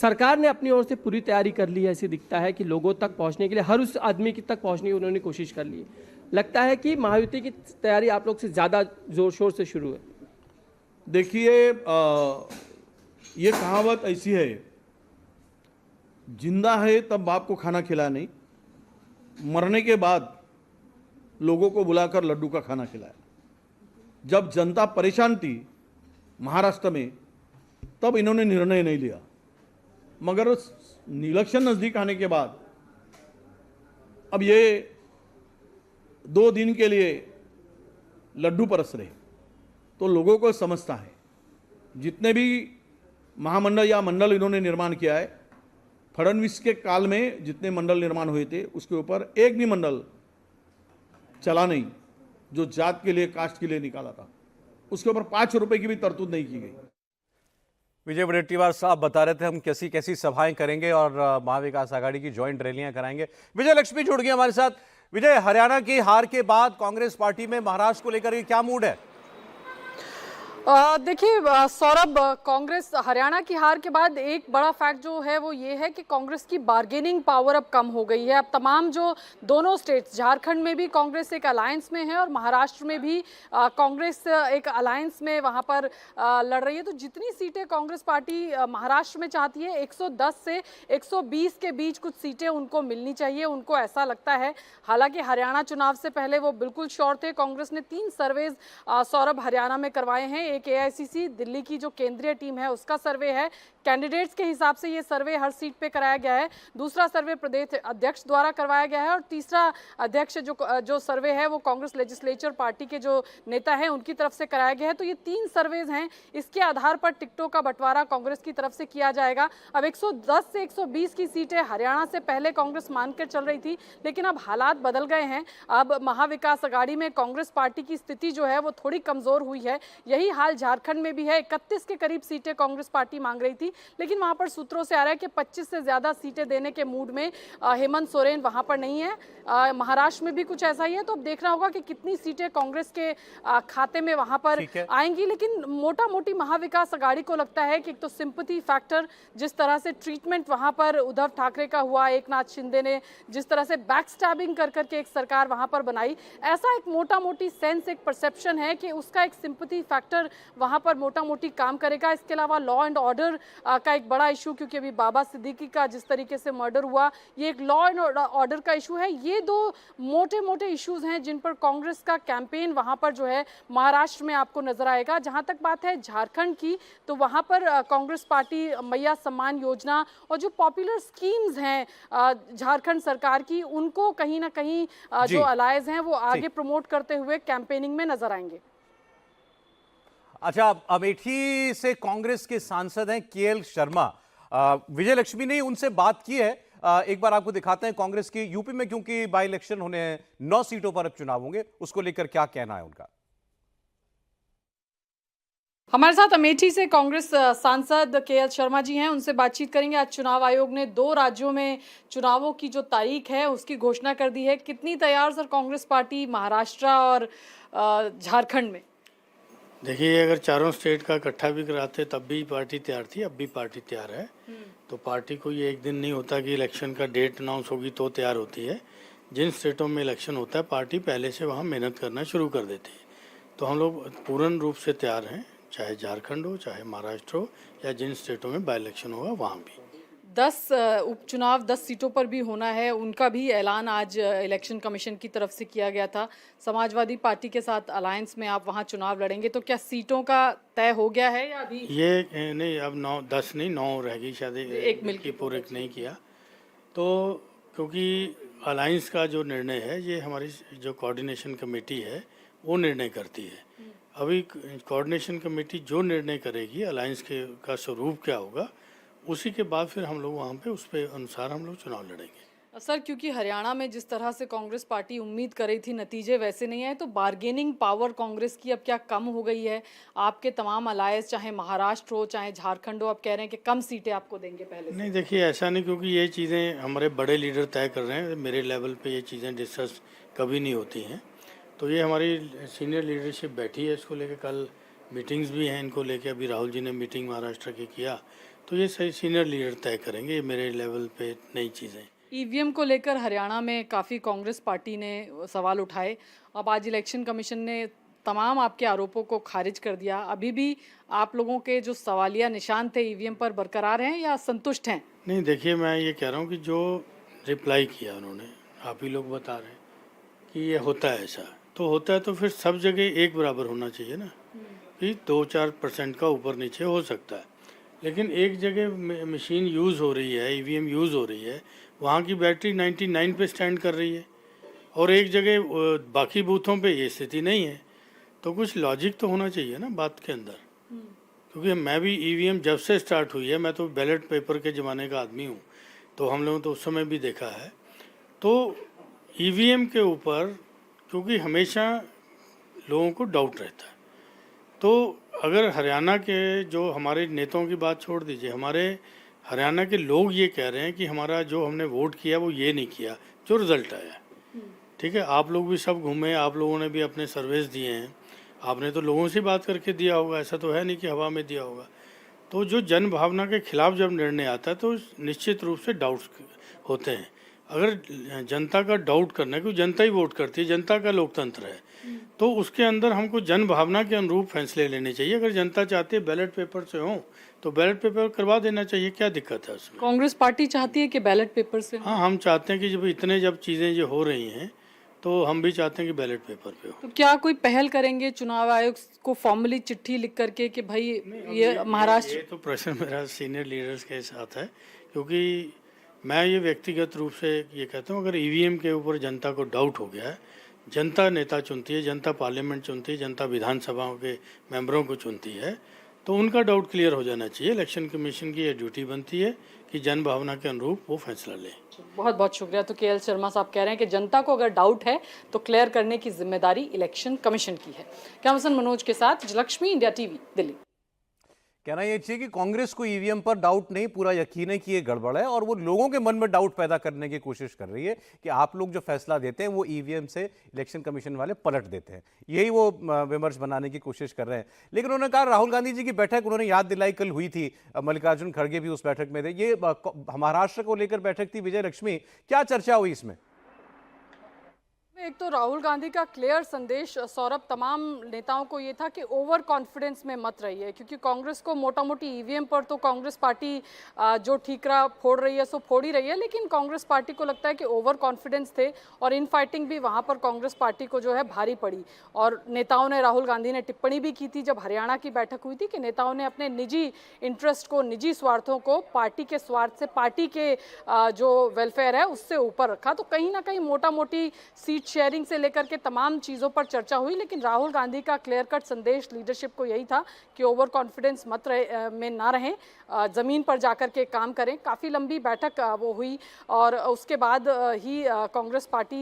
Speaker 5: सरकार ने अपनी ओर से पूरी तैयारी कर ली है। ऐसे दिखता है कि लोगों तक पहुंचने के लिए, हर उस आदमी की तक पहुंचने की उन्होंने कोशिश कर ली है। लगता है कि महायुति की तैयारी आप लोग से ज़्यादा जोर शोर से शुरू है।
Speaker 6: देखिए, ये कहावत ऐसी है, जिंदा है तब बाप को खाना खिलाया नहीं, मरने के बाद लोगों को बुलाकर लड्डू का खाना खिलाया। जब जनता परेशान थी महाराष्ट्र में तब इन्होंने निर्णय नहीं लिया, मगर इलेक्शन नजदीक आने के बाद अब ये 2 दिन के लिए लड्डू परस रहे। तो लोगों को समझता है जितने भी महामंडल या मंडल इन्होंने निर्माण किया है, फडणवीस के काल में जितने मंडल निर्माण हुए थे उसके ऊपर एक भी मंडल चला नहीं जो जात के लिए, कास्ट के लिए निकाला था। उसके ऊपर 5 रुपए की भी तरतूद नहीं की गई।
Speaker 1: विजय वडेट्टीवार साहब बता रहे थे हम कैसी कैसी सभाएं करेंगे और महाविकास आघाड़ी की ज्वाइंट रैलियां कराएंगे। विजय लक्ष्मी जुड़ गए हमारे साथ। विजय, हरियाणा की हार के बाद कांग्रेस पार्टी में महाराष्ट्र को लेकर क्या मूड है?
Speaker 7: देखिए सौरभ, कांग्रेस हरियाणा की हार के बाद एक बड़ा फैक्ट जो है वो ये है कि कांग्रेस की बार्गेनिंग पावर अब कम हो गई है। अब तमाम जो दोनों स्टेट्स, झारखंड में भी कांग्रेस एक अलायंस में है और महाराष्ट्र में भी कांग्रेस एक अलायंस में वहां पर लड़ रही है। तो जितनी सीटें कांग्रेस पार्टी महाराष्ट्र में चाहती है, 110 से 120 के बीच कुछ सीटें उनको मिलनी चाहिए, उनको ऐसा लगता है। हालांकि हरियाणा चुनाव से पहले वो बिल्कुल श्योर थे। कांग्रेस ने 3 सर्वेज सौरभ हरियाणा में करवाए हैं। एक AICC दिल्ली की जो केंद्रीय टीम है उसका सर्वे है, कैंडिडेट्स के हिसाब से ये सर्वे हर सीट पे कराया गया है। दूसरा सर्वे प्रदेश अध्यक्ष द्वारा करवाया गया है और तीसरा अध्यक्ष जो सर्वे है वो कांग्रेस लेजिस्लेचर पार्टी के जो नेता हैं उनकी तरफ से कराया गया है। तो ये 3 सर्वेज हैं, इसके आधार पर टिकटों का बंटवारा कांग्रेस की तरफ से किया जाएगा। अब 110 से 120 की सीटें हरियाणा से पहले कांग्रेस मानकर चल रही थी, लेकिन अब हालात बदल गए हैं। अब महाविकास आघाड़ी में कांग्रेस पार्टी की स्थिति जो है वो थोड़ी कमजोर हुई है। यही हाल हाल झारखंड में भी है। 31 के करीब सीटें कांग्रेस पार्टी मांग रही थी, लेकिन वहां पर सूत्रों से आ रहा है कि 25 से ज्यादा सीटें देने के मूड में हेमंत सोरेन वहां पर नहीं है। महाराष्ट्र में भी कुछ ऐसा ही है, तो अब देखना होगा कि कितनी सीटें कांग्रेस के खाते में वहां पर आएंगी। लेकिन मोटा मोटी महाविकास अघाड़ी को लगता है कि एक तो सिंपैथी फैक्टर, जिस तरह से ट्रीटमेंट वहां पर उद्धव ठाकरे का हुआ, एकनाथ शिंदे ने जिस तरह से बैक स्टैबिंग कर करके एक सरकार वहां पर बनाई, ऐसा एक मोटा मोटी सेंस, एक परसेप्शन है कि उसका एक सिंपैथी फैक्टर वहां पर मोटा मोटी काम करेगा। इसके अलावा लॉ एंड ऑर्डर का एक बड़ा इशू, क्योंकि अभी बाबा सिद्दीकी का जिस तरीके से मर्डर हुआ, ये एक लॉ एंड ऑर्डर का इशू है। ये दो मोटे मोटे इश्यूज हैं जिन पर कांग्रेस का कैंपेन वहां पर जो है महाराष्ट्र में आपको नजर आएगा। जहां तक बात है झारखंड की, तो वहां पर कांग्रेस पार्टी मैया सम्मान योजना और जो पॉपुलर स्कीम्स हैं झारखंड सरकार की, उनको कहीं ना कहीं जो अलायंस हैं वो आगे प्रमोट करते हुए कैंपेनिंग में नजर आएंगे।
Speaker 1: अच्छा, अमेठी से कांग्रेस के सांसद हैं केएल शर्मा, विजय लक्ष्मी ने उनसे बात की है। एक बार आपको दिखाते हैं कांग्रेस की यूपी में, क्योंकि बाई इलेक्शन होने हैं, 9 सीटों पर अब चुनाव होंगे, उसको लेकर क्या कहना है उनका।
Speaker 7: हमारे साथ अमेठी से कांग्रेस सांसद केएल शर्मा जी हैं, उनसे बातचीत करेंगे। आज चुनाव आयोग ने 2 राज्यों में चुनावों की जो तारीख है उसकी घोषणा कर दी है। कितनी तैयार सर कांग्रेस पार्टी महाराष्ट्र और झारखंड में?
Speaker 8: देखिए, अगर चारों स्टेट का इकट्ठा भी कराते तब भी पार्टी तैयार थी, अब भी पार्टी तैयार है। तो पार्टी को ये एक दिन नहीं होता कि इलेक्शन का डेट अनाउंस होगी तो तैयार होती है। जिन स्टेटों में इलेक्शन होता है पार्टी पहले से वहाँ मेहनत करना शुरू कर देती है। तो हम लोग पूर्ण रूप से तैयार हैं, चाहे झारखंड हो, चाहे महाराष्ट्र हो, या जिन स्टेटों में बाई इलेक्शन होगा वहाँ भी।
Speaker 7: 10 उपचुनाव 10 सीटों पर भी होना है, उनका भी ऐलान आज इलेक्शन कमीशन की तरफ से किया गया था। समाजवादी पार्टी के साथ अलायंस में आप वहां चुनाव लड़ेंगे, तो क्या सीटों का तय हो गया है या अभी?
Speaker 8: ये नहीं, अब 10 नहीं 9 रहेगी शायद,
Speaker 7: एक मिलकर
Speaker 8: पूरे नहीं किया। तो क्योंकि अलायंस का जो निर्णय है ये हमारी जो कोऑर्डिनेशन कमेटी है वो निर्णय करती है। अभी कोऑर्डिनेशन कमेटी जो निर्णय करेगी अलायंस का स्वरूप क्या होगा, उसी के बाद फिर हम लोग वहाँ पे उस पे अनुसार हम लोग चुनाव लड़ेंगे।
Speaker 7: सर, क्योंकि हरियाणा में जिस तरह से कांग्रेस पार्टी उम्मीद कर रही थी नतीजे वैसे नहीं आए, तो बार्गेनिंग पावर कांग्रेस की अब क्या कम हो गई है? आपके तमाम अलायंस, चाहे महाराष्ट्र हो चाहे झारखंड हो, अब कह रहे हैं कि कम सीटें आपको देंगे पहले से।
Speaker 8: नहीं, देखिए ऐसा नहीं, क्योंकि ये चीज़ें हमारे बड़े लीडर तय कर रहे हैं। मेरे लेवल पे ये चीज़ें डिस्कस कभी नहीं होती हैं। तो ये हमारी सीनियर लीडरशिप बैठी है, इसको लेकर कल मीटिंग्स भी हैं इनको लेके। अभी राहुल जी ने मीटिंग महाराष्ट्र की किया, तो ये सही सीनियर लीडर तय करेंगे, ये मेरे लेवल पे नई चीज़ें।
Speaker 7: ईवीएम को लेकर हरियाणा में काफ़ी कांग्रेस पार्टी ने सवाल उठाए। अब आज इलेक्शन कमीशन ने तमाम आपके आरोपों को खारिज कर दिया। अभी भी आप लोगों के जो सवालिया निशान थे ईवीएम पर बरकरार हैं या संतुष्ट हैं?
Speaker 8: नहीं, देखिए मैं ये कह रहा हूँ कि जो रिप्लाई किया उन्होंने, आप ही लोग बता रहे हैं कि ये होता है, ऐसा तो होता है, तो फिर सब जगह एक बराबर होना चाहिए ना, कि 2-4% का ऊपर नीचे हो सकता है। लेकिन एक जगह मशीन यूज़ हो रही है, ईवीएम यूज़ हो रही है, वहाँ की बैटरी 99 पे स्टैंड कर रही है, और एक जगह बाकी बूथों पे ये स्थिति नहीं है। तो कुछ लॉजिक तो होना चाहिए ना बात के अंदर। क्योंकि मैं भी ईवीएम जब से स्टार्ट हुई है, मैं तो बैलेट पेपर के ज़माने का आदमी हूँ, तो हम लोगों तो उस समय भी देखा है। तो ईवीएम के ऊपर क्योंकि हमेशा लोगों को डाउट रहता है, तो अगर हरियाणा के जो हमारे नेताओं की बात छोड़ दीजिए, हमारे हरियाणा के लोग ये कह रहे हैं कि हमारा जो हमने वोट किया वो ये नहीं किया जो रिजल्ट आया। ठीक है, आप लोग भी सब घूमे, आप लोगों ने भी अपने सर्वेस दिए हैं, आपने तो लोगों से बात करके दिया होगा, ऐसा तो है नहीं कि हवा में दिया होगा। तो जो जन भावना के खिलाफ जब निर्णय आता है तो निश्चित रूप से डाउट्स होते हैं। अगर जनता का डाउट करना है, क्योंकि जनता ही वोट करती है, जनता का लोकतंत्र है, तो उसके अंदर हमको जन भावना के अनुरूप फैसले लेने चाहिए। अगर जनता चाहती है बैलेट पेपर से हो तो बैलेट पेपर करवा देना चाहिए, क्या दिक्कत है उसमें?
Speaker 7: कांग्रेस पार्टी चाहती है कि बैलेट पेपर से?
Speaker 8: हाँ, हम चाहते हैं कि जब चीज़ें जो हो रही हैं तो हम भी चाहते हैं कि बैलेट पेपर पे हो।
Speaker 7: तो क्या कोई पहल करेंगे चुनाव आयोग को फॉर्मली चिट्ठी लिख करके कि भाई ये महाराष्ट्र?
Speaker 8: ये तो प्रश्न मेरा सीनियर लीडर्स के साथ है, क्योंकि मैं ये व्यक्तिगत रूप से ये कहता हूँ, अगर ईवीएम के ऊपर जनता को डाउट हो गया है, जनता नेता चुनती है, जनता पार्लियामेंट चुनती है, जनता विधानसभाओं के मेंबरों को चुनती है, तो उनका डाउट क्लियर हो जाना चाहिए। इलेक्शन कमीशन की ये ड्यूटी बनती है कि जन भावना के अनुरूप वो फैसला ले।
Speaker 7: बहुत बहुत शुक्रिया। तो केएल शर्मा साहब कह रहे हैं कि जनता को अगर डाउट है तो क्लियर करने की जिम्मेदारी इलेक्शन कमीशन की है। कैमरामैन मनोज के साथ लक्ष्मी, इंडिया टीवी, दिल्ली।
Speaker 1: कहना यह चाहिए कि कांग्रेस को ईवीएम पर डाउट नहीं, पूरा यकीन है कि ये गड़बड़ है और वो लोगों के मन में डाउट पैदा करने की कोशिश कर रही है कि आप लोग जो फैसला देते हैं वो ईवीएम से इलेक्शन कमीशन वाले पलट देते हैं। यही वो विमर्श बनाने की कोशिश कर रहे हैं। लेकिन उन्होंने कहा राहुल गांधी जी की बैठक उन्होंने याद दिलाई, कल हुई थी, मल्लिकार्जुन खड़गे भी उस बैठक में थे। ये महाराष्ट्र को लेकर बैठक थी। विजय लक्ष्मी, क्या चर्चा हुई इसमें?
Speaker 7: एक तो राहुल गांधी का क्लियर संदेश सौरभ तमाम नेताओं को ये था कि ओवर कॉन्फिडेंस में मत रहिए, क्योंकि कांग्रेस को मोटा मोटी ईवीएम पर तो कांग्रेस पार्टी जो ठीकरा फोड़ रही है सो फोड़ ही रही है, लेकिन कांग्रेस पार्टी को लगता है कि ओवर कॉन्फिडेंस थे और इन फाइटिंग भी वहाँ पर कांग्रेस पार्टी को जो है भारी पड़ी। और नेताओं ने, राहुल गांधी ने टिप्पणी भी की थी जब हरियाणा की बैठक हुई थी कि नेताओं ने अपने निजी इंटरेस्ट को, निजी स्वार्थों को पार्टी के स्वार्थ से, पार्टी के जो वेलफेयर है उससे ऊपर रखा। तो कहीं ना कहीं मोटा मोटी सीट शेयरिंग से लेकर के तमाम चीज़ों पर चर्चा हुई, लेकिन राहुल गांधी का क्लियर कट संदेश लीडरशिप को यही था कि ओवर कॉन्फिडेंस में ना रहें, ज़मीन पर जाकर के काम करें। काफ़ी लंबी बैठक वो हुई और उसके बाद ही कांग्रेस पार्टी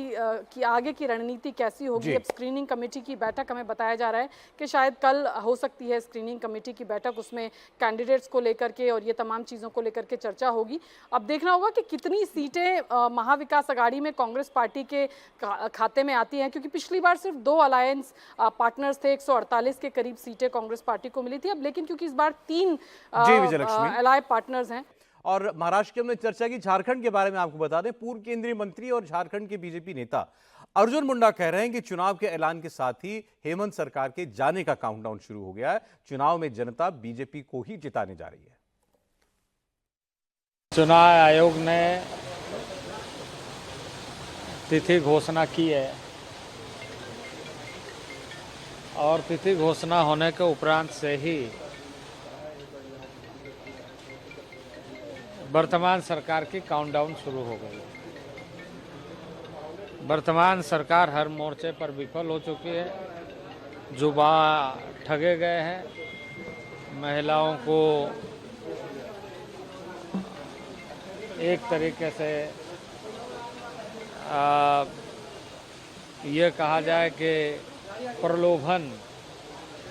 Speaker 7: की आगे की रणनीति कैसी होगी। अब स्क्रीनिंग कमेटी की बैठक, हमें बताया जा रहा है कि शायद कल हो सकती है स्क्रीनिंग कमेटी की बैठक, उसमें कैंडिडेट्स को लेकर के और ये तमाम चीज़ों को लेकर के चर्चा होगी। अब देखना होगा कि कितनी सीटें महाविकास अघाड़ी में कांग्रेस पार्टी के खाते में आती हैं, क्योंकि पिछली बार सिर्फ 2 अलायंस पार्टनर्स थे, 148 के करीब सीटें कांग्रेस पार्टी को मिली थी। अब लेकिन क्योंकि इस बार 3 अलाय पार्टनर्स हैं।
Speaker 1: और महाराष्ट्र की हमने चर्चा की। झारखंड के बारे में आपको बता दें, पूर्व केंद्रीय मंत्री और झारखंड के बीजेपी नेता अर्जुन मुंडा कह रहे हैं कि चुनाव के ऐलान के साथ ही हेमंत सरकार के जाने का काउंटडाउन शुरू हो गया है। चुनाव में जनता बीजेपी को ही जिताने जा रही है।
Speaker 9: चुनाव आयोग ने तिथि घोषणा की है और तिथि घोषणा होने के उपरांत से ही वर्तमान सरकार की काउंटडाउन शुरू हो गई। वर्तमान सरकार हर मोर्चे पर विफल हो चुकी है, जुबा ठगे गए हैं, महिलाओं को एक तरीके से ये कहा जाए कि प्रलोभन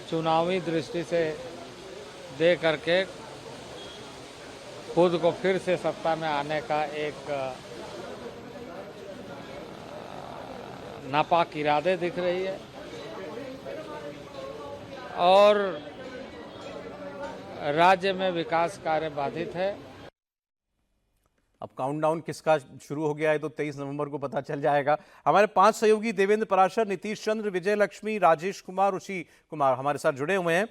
Speaker 9: चुनावी दृष्टि से दे करके खुद को फिर से सत्ता में आने का एक नापाक इरादे दिख रही है और राज्य में विकास कार्य बाधित है।
Speaker 1: अब काउंटडाउन किसका शुरू हो गया है तो 23 नवंबर को पता चल जाएगा। हमारे 5 सहयोगी देवेंद्र पराशर, नीतीश चंद्र, विजय लक्ष्मी, राजेश कुमार, ऋषि कुमार हमारे साथ जुड़े हुए हैं।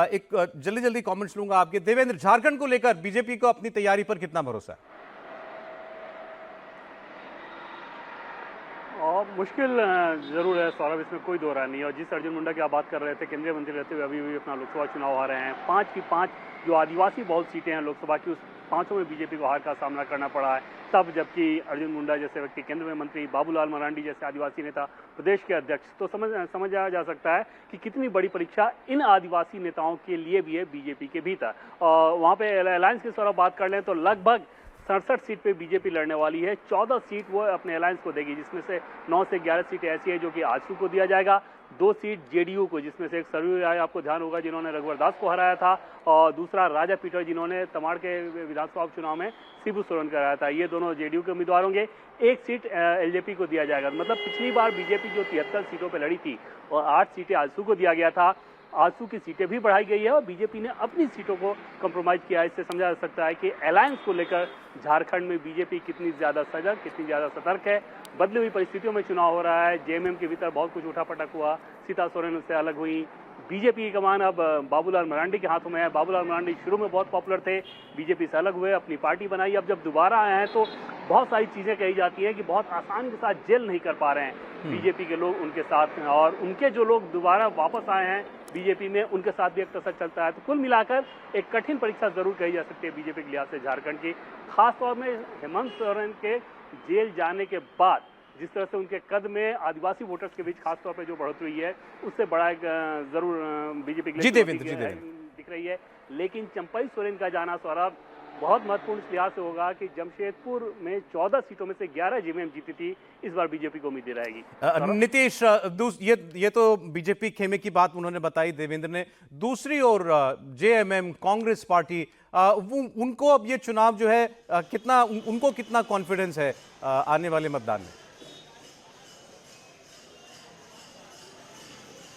Speaker 1: एक जल्दी कमेंट्स लूंगा आपके। देवेंद्र, झारखंड को लेकर बीजेपी को अपनी तैयारी पर कितना भरोसा है?
Speaker 3: और मुश्किल जरूर है सौरभ, इसमें कोई दो राय नहीं है। और जिस अर्जुन मुंडा की आप बात कर रहे थे, केंद्रीय मंत्री रहते हुए अभी भी अपना लोकसभा चुनाव हारे हैं। 5 की 5 जो आदिवासी बहुल सीटें हैं लोकसभा की, उस 5 में बीजेपी को हार का सामना करना पड़ा है। तब जबकि अर्जुन मुंडा जैसे व्यक्ति केंद्र में मंत्री, बाबूलाल मरांडी जैसे आदिवासी नेता प्रदेश के अध्यक्ष, तो समझा जा सकता है कि कितनी बड़ी परीक्षा इन आदिवासी नेताओं के लिए भी है बीजेपी के भीतर। और वहाँ पे अलायंस की तरफ बात कर लें तो लगभग 67 सीट पे बीजेपी लड़ने वाली है। 14 सीट वो अपने अलायंस को देगी, जिसमें से 9 से 11 सीटें ऐसी है जो कि आजसू को दिया जाएगा, 2 सीट जेडीयू को, जिसमें से एक सरयू राय आपको ध्यान होगा जिन्होंने रघुवर दास को हराया था, और दूसरा राजा पीटर जिन्होंने तमाड़ के विधानसभा चुनाव में शिबू सोरेन को हराया था। ये दोनों जेडीयू के उम्मीदवार होंगे। 1 सीट एलजेपी को दिया जाएगा। मतलब पिछली बार बीजेपी जो 73 सीटों पर लड़ी थी और 8 सीटें आजसू को दिया गया था, आजसू की सीटें भी बढ़ाई गई है और बीजेपी ने अपनी सीटों को कंप्रोमाइज किया। इससे समझा जा सकता है कि अलायंस को लेकर झारखंड में बीजेपी कितनी ज़्यादा सजग, कितनी ज़्यादा सतर्क है। बदली हुई परिस्थितियों में चुनाव हो रहा है। जेएमएम के भीतर बहुत कुछ उठापटक हुआ, सीता सोरेन उससे अलग हुई। बीजेपी की कमान अब बाबूलाल मरांडी के हाथों में है। बाबूलाल मरांडी शुरू में बहुत पॉपुलर थे, बीजेपी से अलग हुए, अपनी पार्टी बनाई। अब जब दोबारा आए हैं तो बहुत सारी चीज़ें कही जाती हैं कि बहुत आसानी के साथ जेल नहीं कर पा रहे हैं बीजेपी के लोग उनके साथ हैं, और उनके जो लोग दोबारा वापस आए हैं बीजेपी में, उनके साथ भी एक तसर चलता है। तो कुल मिलाकर एक कठिन परीक्षा जरूर कही जा सकती है बीजेपी के लिहाज से झारखंड की। खासतौर में हेमंत सोरेन के जेल जाने के बाद जिस तरह से उनके कद में आदिवासी वोटर्स के बीच खासतौर पर जो बढ़ोतरी है, उससे बड़ा एक जरूर बीजेपी के लिए दिख रही है। लेकिन चंपई सोरेन का जाना सौरभ बहुत महत्वपूर्ण इस लिहाज से होगा कि जमशेदपुर में 14 सीटों में से 11 जेएमएम जीती थी, इस बार बीजेपी को उम्मीदें रहेगी।
Speaker 1: नीतीश, ये तो बीजेपी खेमे की बात उन्होंने बताई देवेंद्र ने। दूसरी ओर जेएमएम कांग्रेस पार्टी, उनको अब ये चुनाव जो है कितना उनको कितना कॉन्फिडेंस है आने वाले मतदान में?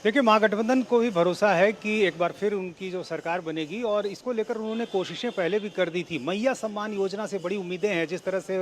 Speaker 10: देखिए, महागठबंधन को भी भरोसा है कि एक बार फिर उनकी जो सरकार बनेगी और इसको लेकर उन्होंने कोशिशें पहले भी कर दी थी। मैया सम्मान योजना से बड़ी उम्मीदें हैं। जिस तरह से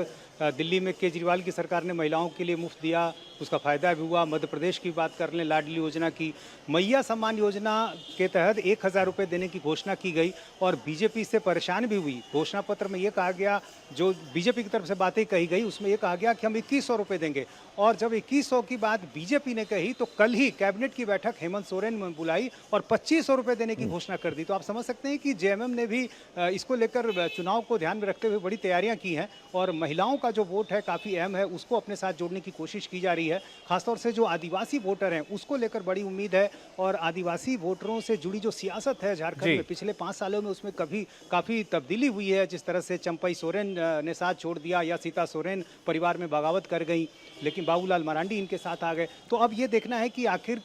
Speaker 10: दिल्ली में केजरीवाल की सरकार ने महिलाओं के लिए मुफ्त दिया, उसका फायदा भी हुआ। मध्य प्रदेश की बात कर लें, लाडली योजना की, मैया सम्मान योजना के तहत 1000 रुपये देने की घोषणा की गई और बीजेपी इससे परेशान भी हुई। घोषणा पत्र में ये कहा गया, जो बीजेपी की तरफ से बातें कही गई उसमें ये कहा गया कि हम 2100 रुपये देंगे, और जब 2100 की बात बीजेपी ने कही तो कल ही कैबिनेट की बैठक हेमंत सोरेन ने बुलाई और 2500 रुपये देने की घोषणा कर दी। तो आप समझ सकते हैं कि जेएमएम ने भी इसको लेकर चुनाव को ध्यान में रखते हुए बड़ी तैयारियां की हैं और महिलाओं का जो वोट है काफ़ी अहम है, उसको अपने साथ जोड़ने की कोशिश की जा रही है। खासतौर से जो आदिवासी वोटर हैं उसको लेकर बड़ी उम्मीद है और आदिवासी वोटरों से जुड़ी जो सियासत है झारखंड में पिछले 5 सालों में, उसमें काफ़ी तब्दीली हुई है। जिस तरह से चंपई सोरेन ने साथ छोड़ दिया या सीता सोरेन परिवार में बगावत कर गई, लेकिन बाबूलाल मरांडी इनके साथ आ गए। तो अब ये देखना है कि आखिर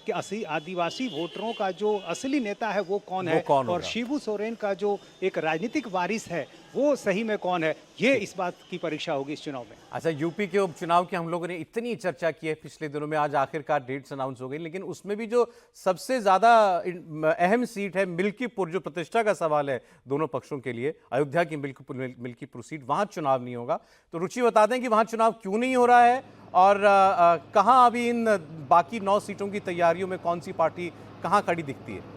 Speaker 10: आदिवासी वोटरों का जो असली नेता है वो कौन है और शिबू सोरेन का जो एक राजनीतिक वारिस है वो सही में कौन है, ये इस बात की परीक्षा होगी इस चुनाव में।
Speaker 1: अच्छा, यूपी के उपचुनाव की हम लोगों ने इतनी चर्चा की है पिछले दिनों में, आज आखिरकार डेट्स अनाउंस हो गई, लेकिन उसमें भी जो सबसे ज्यादा अहम सीट है मिल्कीपुर, जो प्रतिष्ठा का सवाल है दोनों पक्षों के लिए, अयोध्या की मिल्कीपुर सीट, वहां चुनाव नहीं होगा। तो रुचि बता दें कि वहां चुनाव क्यों नहीं हो रहा है और कहां अभी इन बाकी 9 सीटों की तैयारियों में कौन सी पार्टी कहां खड़ी दिखती है?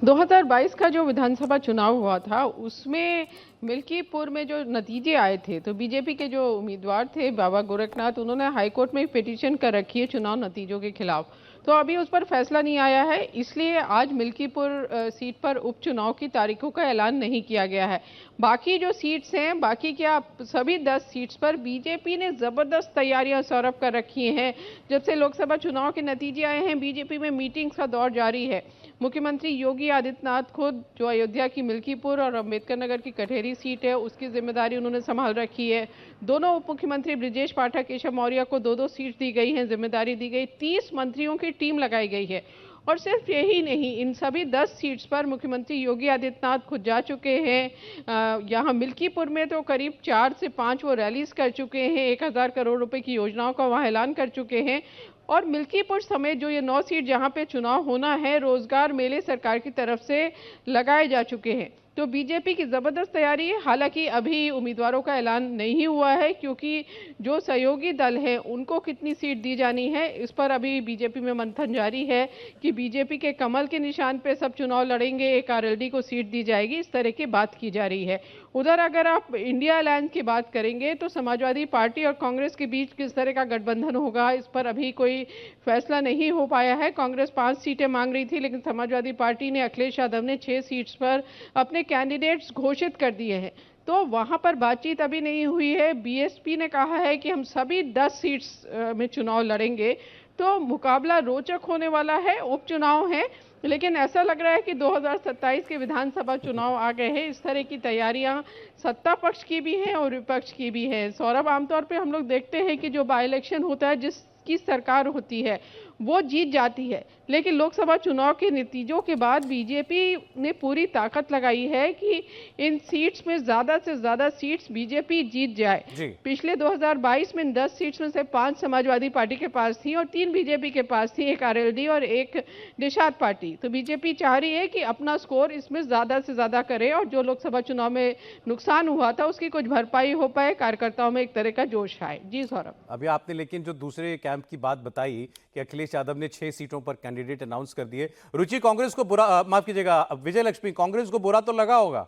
Speaker 11: 2022 का जो विधानसभा चुनाव हुआ था उसमें मिल्कीपुर में जो नतीजे आए थे, तो बीजेपी के जो उम्मीदवार थे बाबा गोरखनाथ, उन्होंने हाईकोर्ट में पिटीशन कर रखी है चुनाव नतीजों के खिलाफ। तो अभी उस पर फैसला नहीं आया है, इसलिए आज मिल्कीपुर सीट पर उपचुनाव की तारीखों का ऐलान नहीं किया गया है। बाकी जो सीट्स हैं, बाकी क्या सभी 10 सीट्स पर बीजेपी ने ज़बरदस्त तैयारियां सौरभ कर रखी हैं। जब से लोकसभा चुनाव के नतीजे आए हैं, बीजेपी में मीटिंग्स का दौर जारी है। मुख्यमंत्री योगी आदित्यनाथ खुद जो अयोध्या की मिल्कीपुर और अम्बेडकर नगर की कठेरी सीट है उसकी जिम्मेदारी उन्होंने संभाल रखी है। दोनों उप मुख्यमंत्री ब्रिजेश पाठक, केशव मौर्य को 2-2 सीट दी गई हैं, जिम्मेदारी दी गई। 30 मंत्रियों की टीम लगाई गई है और सिर्फ यही नहीं, इन सभी 10 सीट्स पर मुख्यमंत्री योगी आदित्यनाथ खुद जा चुके हैं। यहाँ मिल्कीपुर में तो करीब 4 से 5 वो रैलीज कर चुके हैं, 1000 करोड़ रुपए की योजनाओं का वहाँ ऐलान कर चुके हैं। और मिल्कीपुर समेत जो ये 9 सीट जहाँ पे चुनाव होना है, रोजगार मेले सरकार की तरफ से लगाए जा चुके हैं। तो बीजेपी की ज़बरदस्त तैयारी है। हालांकि अभी उम्मीदवारों का ऐलान नहीं हुआ है, क्योंकि जो सहयोगी दल हैं उनको कितनी सीट दी जानी है, इस पर अभी बीजेपी में मंथन जारी है कि बीजेपी के कमल के निशान पे सब चुनाव लड़ेंगे, एक आरएलडी को सीट दी जाएगी, इस तरह की बात की जा रही है। उधर अगर आप इंडिया अलायंस की बात करेंगे तो समाजवादी पार्टी और कांग्रेस के बीच किस तरह का गठबंधन होगा, इस पर अभी कोई फैसला नहीं हो पाया है। कांग्रेस 5 सीटें मांग रही थी, लेकिन समाजवादी पार्टी ने, अखिलेश यादव ने 6 सीट्स पर अपने कैंडिडेट्स घोषित कर दिए हैं। तो वहां पर बातचीत अभी नहीं हुई है। बीएसपी ने कहा है कि हम सभी 10 सीट्स में चुनाव लड़ेंगे। तो मुकाबला रोचक होने वाला है, उपचुनाव है, लेकिन ऐसा लग रहा है कि 2027 के विधानसभा चुनाव आ गए हैं। इस तरह की तैयारियां सत्ता पक्ष की भी हैं और विपक्ष की भी हैं। सौरभ, आमतौर पे हम लोग देखते हैं कि जो बाई इलेक्शन होता है, जिसकी सरकार होती है वो जीत जाती है, लेकिन लोकसभा चुनाव के नतीजों के बाद बीजेपी ने पूरी ताकत लगाई है कि इन सीट्स में ज़्यादा से ज़्यादा सीट्स बीजेपी जीत जाए। पिछले 2022 में 10 सीट्स में से 5 समाजवादी पार्टी के पास थी और 3 बीजेपी के पास थी, एक आरएलडी और एक निषाद पार्टी। तो बीजेपी चाह रही है कि अपना स्कोर इसमें ज़्यादा से ज़्यादा करे और जो लोकसभा चुनाव में नुकसान हुआ था उसकी कुछ भरपाई हो पाए, कार्यकर्ताओं में एक तरह का जोश आए। जी सौरभ,
Speaker 1: अभी आपने लेकिन जो दूसरे कैंप की बात बताई कि अखिलेश यादव ने 6 सीटों पर कैंडिडेट अनाउंस कर दिए, रुचि, कांग्रेस को बुरा, माफ कीजिएगा विजय लक्ष्मी, कांग्रेस को बुरा तो लगा होगा?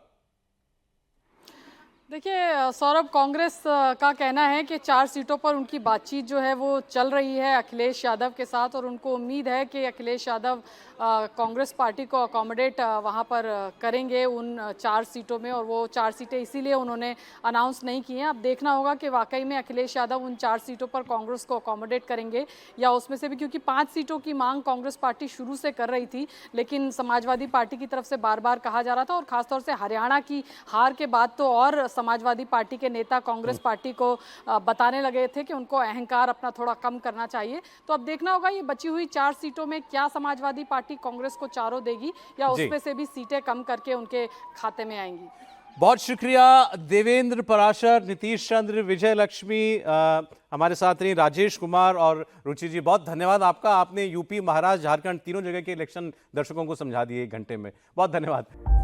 Speaker 7: देखिए सौरभ, कांग्रेस का कहना है कि 4 सीटों पर उनकी बातचीत जो है वो चल रही है अखिलेश यादव के साथ, और उनको उम्मीद है कि अखिलेश यादव कांग्रेस पार्टी को अकोमोडेट वहाँ पर करेंगे उन 4 सीटों में, और वो 4 सीटें इसीलिए उन्होंने अनाउंस नहीं की हैं। अब देखना होगा कि वाकई में अखिलेश यादव उन 4 सीटों पर कांग्रेस को अकोमोडेट करेंगे या उसमें से भी, क्योंकि 5 सीटों की मांग कांग्रेस पार्टी शुरू से कर रही थी, लेकिन समाजवादी पार्टी की तरफ से बार बार कहा जा रहा था, और खासतौर से हरियाणा की हार के बाद तो और समाजवादी पार्टी के नेता कांग्रेस पार्टी को बताने लगे थे कि उनको अहंकार अपना थोड़ा कम करना चाहिए। तो अब देखना होगा ये बची हुई 4 सीटों में क्या समाजवादी पार्टी कांग्रेस को चारों देगी या उसमें से भी सीटें कम करके उनके खाते में आएंगी।
Speaker 1: बहुत शुक्रिया देवेंद्र पराशर, नीतीश चंद्र, विजय लक्ष्मी, हमारे साथ रही राजेश कुमार और रुचि जी, बहुत धन्यवाद आपका। आपने यूपी, महाराष्ट्र, झारखंड तीनों जगह के इलेक्शन दर्शकों को समझा दिए 1 घंटे में। बहुत धन्यवाद।